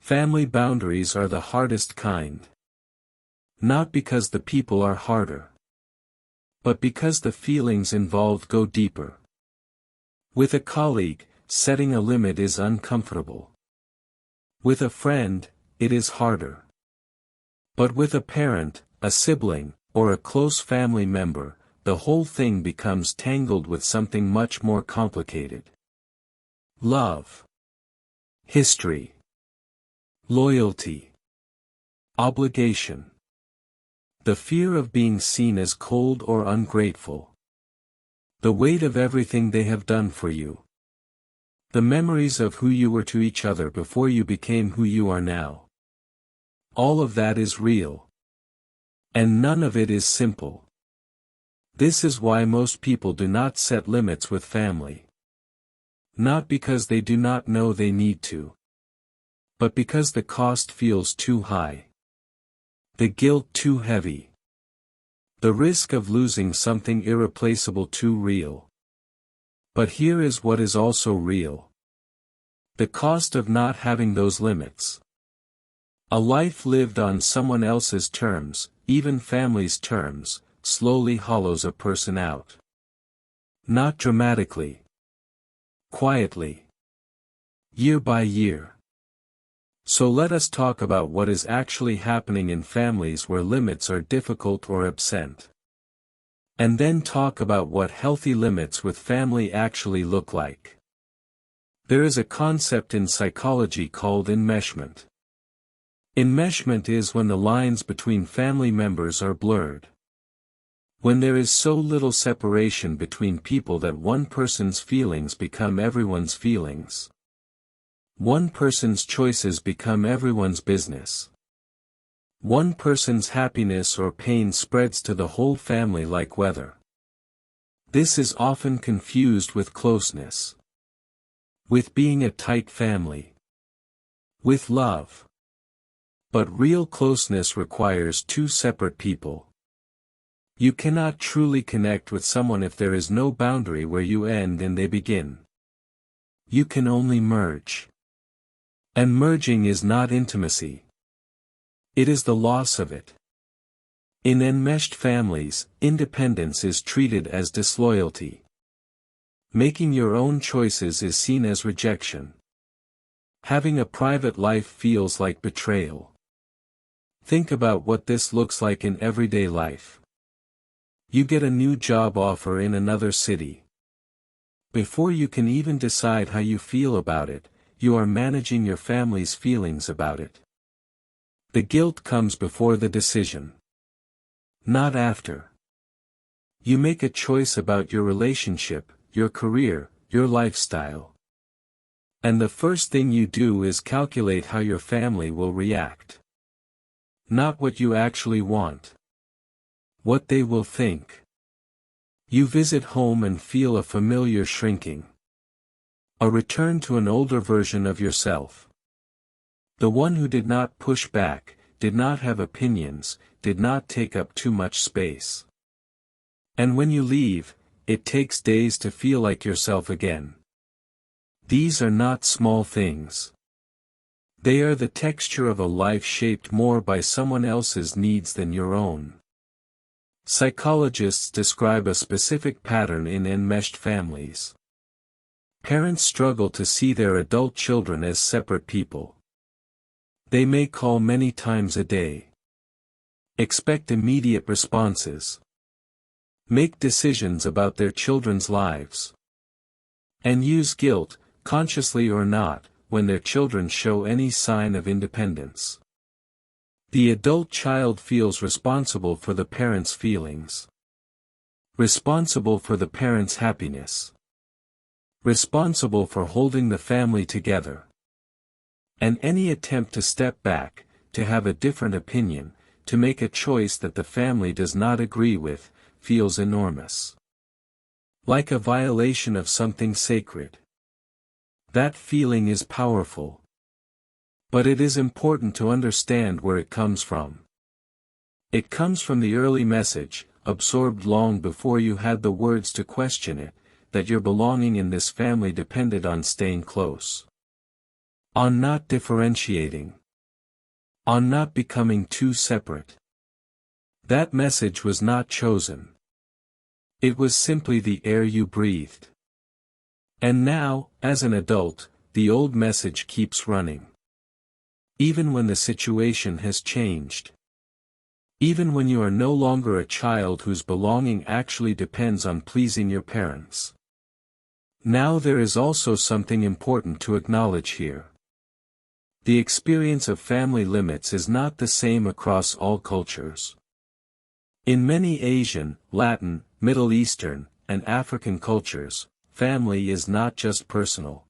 Family boundaries are the hardest kind. Not because the people are harder, but because the feelings involved go deeper. With a colleague, setting a limit is uncomfortable. With a friend, it is harder. But with a parent, a sibling, or a close family member, the whole thing becomes tangled with something much more complicated. Love. History. Loyalty. Obligation. The fear of being seen as cold or ungrateful. The weight of everything they have done for you. The memories of who you were to each other before you became who you are now. All of that is real. And none of it is simple. This is why most people do not set limits with family. Not because they do not know they need to, but because the cost feels too high. The guilt too heavy. The risk of losing something irreplaceable too real. But here is what is also real. The cost of not having those limits. A life lived on someone else's terms, even family's terms, slowly hollows a person out. Not dramatically. Quietly. Year by year. So let us talk about what is actually happening in families where limits are difficult or absent. And then talk about what healthy limits with family actually look like. There is a concept in psychology called enmeshment. Enmeshment is when the lines between family members are blurred. When there is so little separation between people that one person's feelings become everyone's feelings. One person's choices become everyone's business. One person's happiness or pain spreads to the whole family like weather. This is often confused with closeness. With being a tight family. With love. But real closeness requires two separate people. You cannot truly connect with someone if there is no boundary where you end and they begin. You can only merge. And merging is not intimacy. It is the loss of it. In enmeshed families, independence is treated as disloyalty. Making your own choices is seen as rejection. Having a private life feels like betrayal. Think about what this looks like in everyday life. You get a new job offer in another city. Before you can even decide how you feel about it, you are managing your family's feelings about it. The guilt comes before the decision. Not after. You make a choice about your relationship, your career, your lifestyle. And the first thing you do is calculate how your family will react. Not what you actually want. What they will think. You visit home and feel a familiar shrinking. A return to an older version of yourself. The one who did not push back, did not have opinions, did not take up too much space. And when you leave, it takes days to feel like yourself again. These are not small things. They are the texture of a life shaped more by someone else's needs than your own. Psychologists describe a specific pattern in enmeshed families. Parents struggle to see their adult children as separate people. They may call many times a day. Expect immediate responses. Make decisions about their children's lives. And use guilt, consciously or not, when their children show any sign of independence. The adult child feels responsible for the parent's feelings. Responsible for the parent's happiness. Responsible for holding the family together. And any attempt to step back, to have a different opinion, to make a choice that the family does not agree with, feels enormous. Like a violation of something sacred. That feeling is powerful. But it is important to understand where it comes from. It comes from the early message, absorbed long before you had the words to question it, that your belonging in this family depended on staying close. On not differentiating. On not becoming too separate. That message was not chosen. It was simply the air you breathed. And now, as an adult, the old message keeps running. Even when the situation has changed. Even when you are no longer a child whose belonging actually depends on pleasing your parents. Now there is also something important to acknowledge here. The experience of family limits is not the same across all cultures. In many Asian, Latin, Middle Eastern, and African cultures, family is not just personal.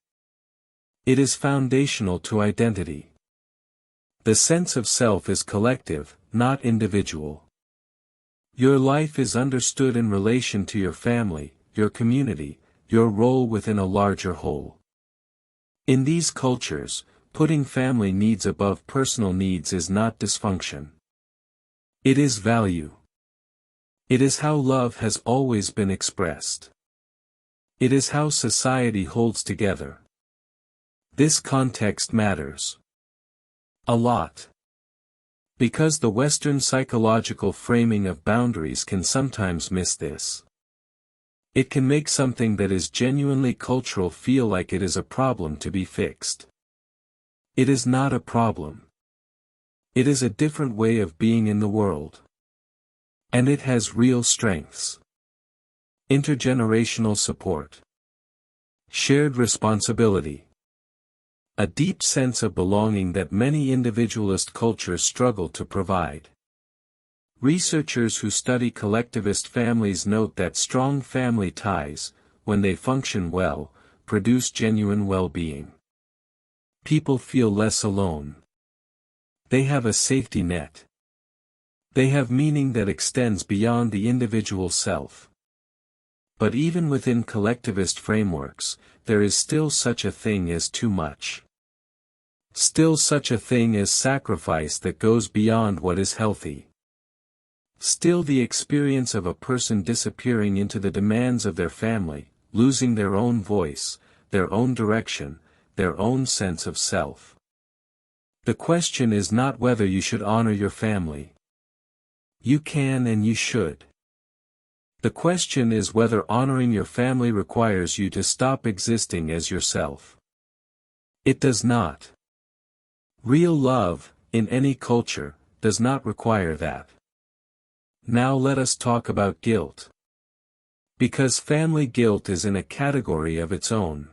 It is foundational to identity. The sense of self is collective, not individual. Your life is understood in relation to your family, your community, your role within a larger whole. In these cultures, putting family needs above personal needs is not dysfunction. It is value. It is how love has always been expressed. It is how society holds together. This context matters. A lot. Because the Western psychological framing of boundaries can sometimes miss this. It can make something that is genuinely cultural feel like it is a problem to be fixed. It is not a problem. It is a different way of being in the world. And it has real strengths. Intergenerational support. Shared responsibility. A deep sense of belonging that many individualist cultures struggle to provide. Researchers who study collectivist families note that strong family ties, when they function well, produce genuine well-being. People feel less alone. They have a safety net. They have meaning that extends beyond the individual self. But even within collectivist frameworks, there is still such a thing as too much. Still such a thing as sacrifice that goes beyond what is healthy. Still the experience of a person disappearing into the demands of their family, losing their own voice, their own direction, their own sense of self. The question is not whether you should honor your family. You can and you should. The question is whether honoring your family requires you to stop existing as yourself. It does not. Real love, in any culture, does not require that. Now let us talk about guilt. Because family guilt is in a category of its own.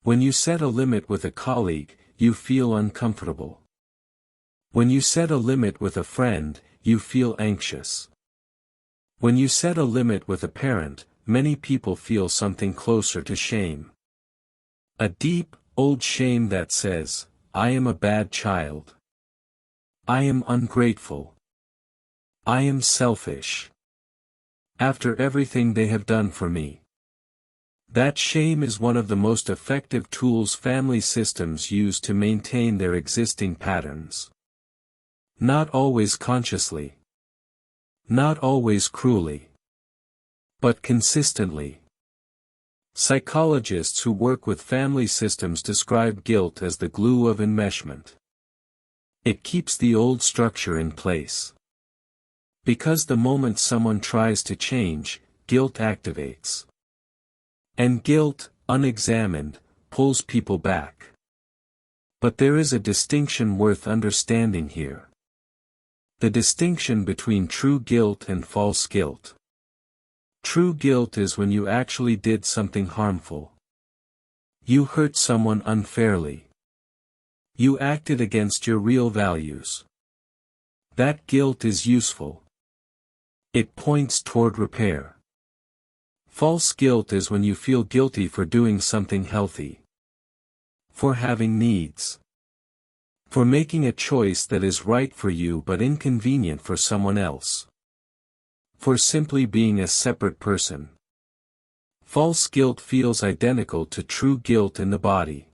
When you set a limit with a colleague, you feel uncomfortable. When you set a limit with a friend, you feel anxious. When you set a limit with a parent, many people feel something closer to shame. A deep, old shame that says, I am a bad child. I am ungrateful. I am selfish. After everything they have done for me. That shame is one of the most effective tools family systems use to maintain their existing patterns. Not always consciously. Not always cruelly. But consistently. Psychologists who work with family systems describe guilt as the glue of enmeshment. It keeps the old structure in place. Because the moment someone tries to change, guilt activates. And guilt, unexamined, pulls people back. But there is a distinction worth understanding here. The distinction between true guilt and false guilt. True guilt is when you actually did something harmful. You hurt someone unfairly. You acted against your real values. That guilt is useful. It points toward repair. False guilt is when you feel guilty for doing something healthy. For having needs. For making a choice that is right for you but inconvenient for someone else. For simply being a separate person. False guilt feels identical to true guilt in the body.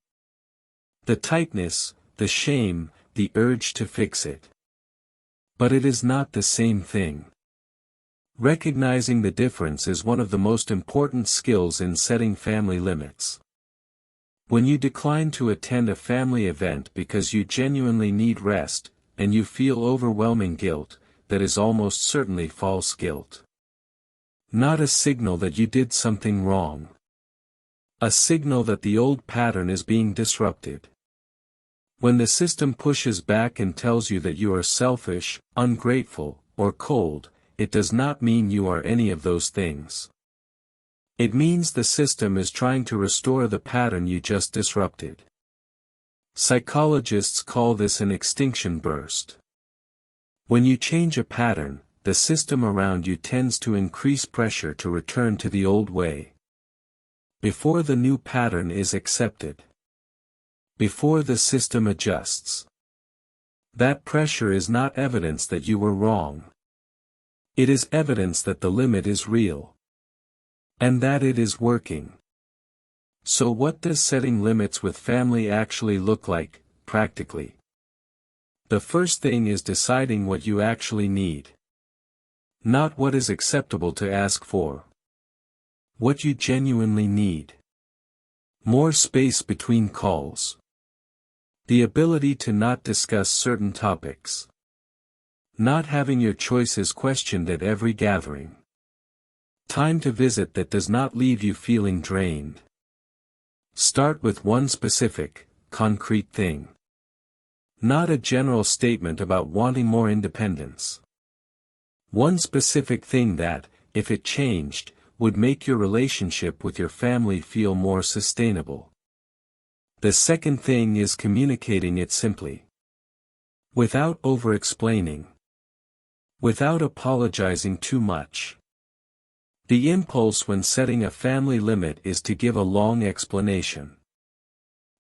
The tightness, the shame, the urge to fix it. But it is not the same thing. Recognizing the difference is one of the most important skills in setting family limits. When you decline to attend a family event because you genuinely need rest, and you feel overwhelming guilt, that is almost certainly false guilt. Not a signal that you did something wrong. A signal that the old pattern is being disrupted. When the system pushes back and tells you that you are selfish, ungrateful, or cold, it does not mean you are any of those things. It means the system is trying to restore the pattern you just disrupted. Psychologists call this an extinction burst. When you change a pattern, the system around you tends to increase pressure to return to the old way. Before the new pattern is accepted. Before the system adjusts. That pressure is not evidence that you were wrong. It is evidence that the limit is real. And that it is working. So what does setting limits with family actually look like, practically? The first thing is deciding what you actually need. Not what is acceptable to ask for. What you genuinely need. More space between calls. The ability to not discuss certain topics. Not having your choices questioned at every gathering. Time to visit that does not leave you feeling drained. Start with one specific, concrete thing. Not a general statement about wanting more independence. One specific thing that, if it changed, would make your relationship with your family feel more sustainable. The second thing is communicating it simply. Without over-explaining. Without apologizing too much. The impulse when setting a family limit is to give a long explanation.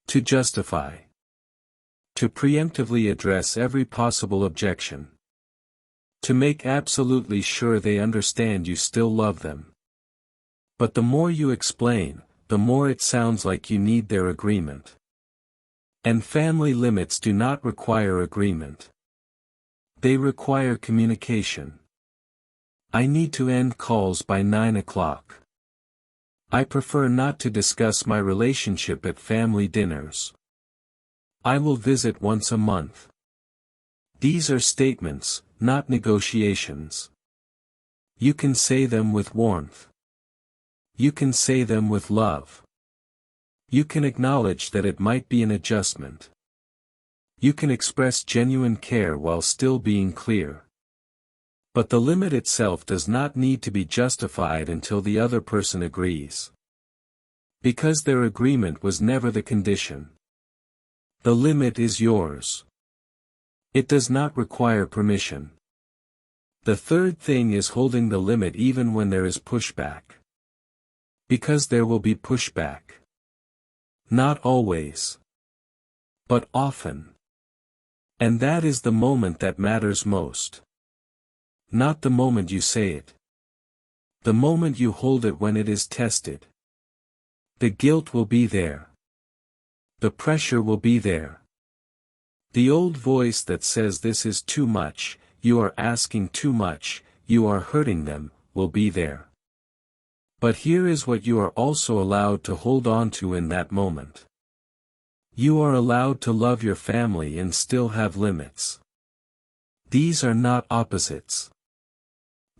To justify. To preemptively address every possible objection. To make absolutely sure they understand you still love them. But the more you explain, the more it sounds like you need their agreement. And family limits do not require agreement. They require communication. I need to end calls by 9 o'clock. I prefer not to discuss my relationship at family dinners. I will visit once a month. These are statements, not negotiations. You can say them with warmth. You can say them with love. You can acknowledge that it might be an adjustment. You can express genuine care while still being clear. But the limit itself does not need to be justified until the other person agrees. Because their agreement was never the condition. The limit is yours. It does not require permission. The third thing is holding the limit even when there is pushback. Because there will be pushback. Not always. But often. And that is the moment that matters most. Not the moment you say it. The moment you hold it when it is tested. The guilt will be there. The pressure will be there. The old voice that says this is too much, you are asking too much, you are hurting them, will be there. But here is what you are also allowed to hold on to in that moment. You are allowed to love your family and still have limits. These are not opposites.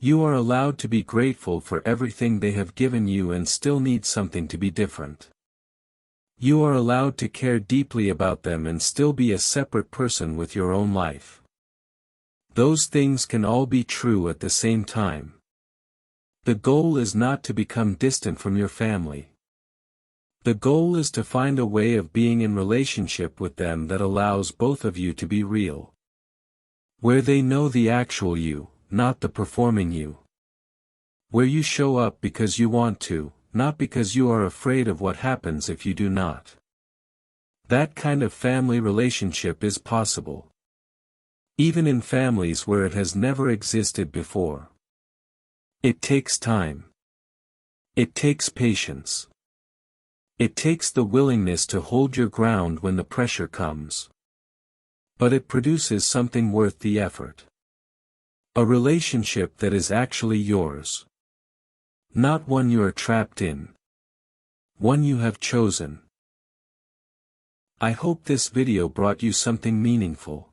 You are allowed to be grateful for everything they have given you and still need something to be different. You are allowed to care deeply about them and still be a separate person with your own life. Those things can all be true at the same time. The goal is not to become distant from your family. The goal is to find a way of being in relationship with them that allows both of you to be real. Where they know the actual you, not the performing you. Where you show up because you want to, not because you are afraid of what happens if you do not. That kind of family relationship is possible. Even in families where it has never existed before. It takes time. It takes patience. It takes the willingness to hold your ground when the pressure comes. But it produces something worth the effort. A relationship that is actually yours. Not one you are trapped in. One you have chosen. I hope this video brought you something meaningful.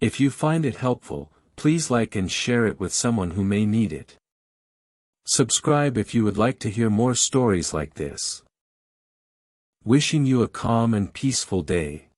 If you find it helpful, please like and share it with someone who may need it. Subscribe if you would like to hear more stories like this. Wishing you a calm and peaceful day.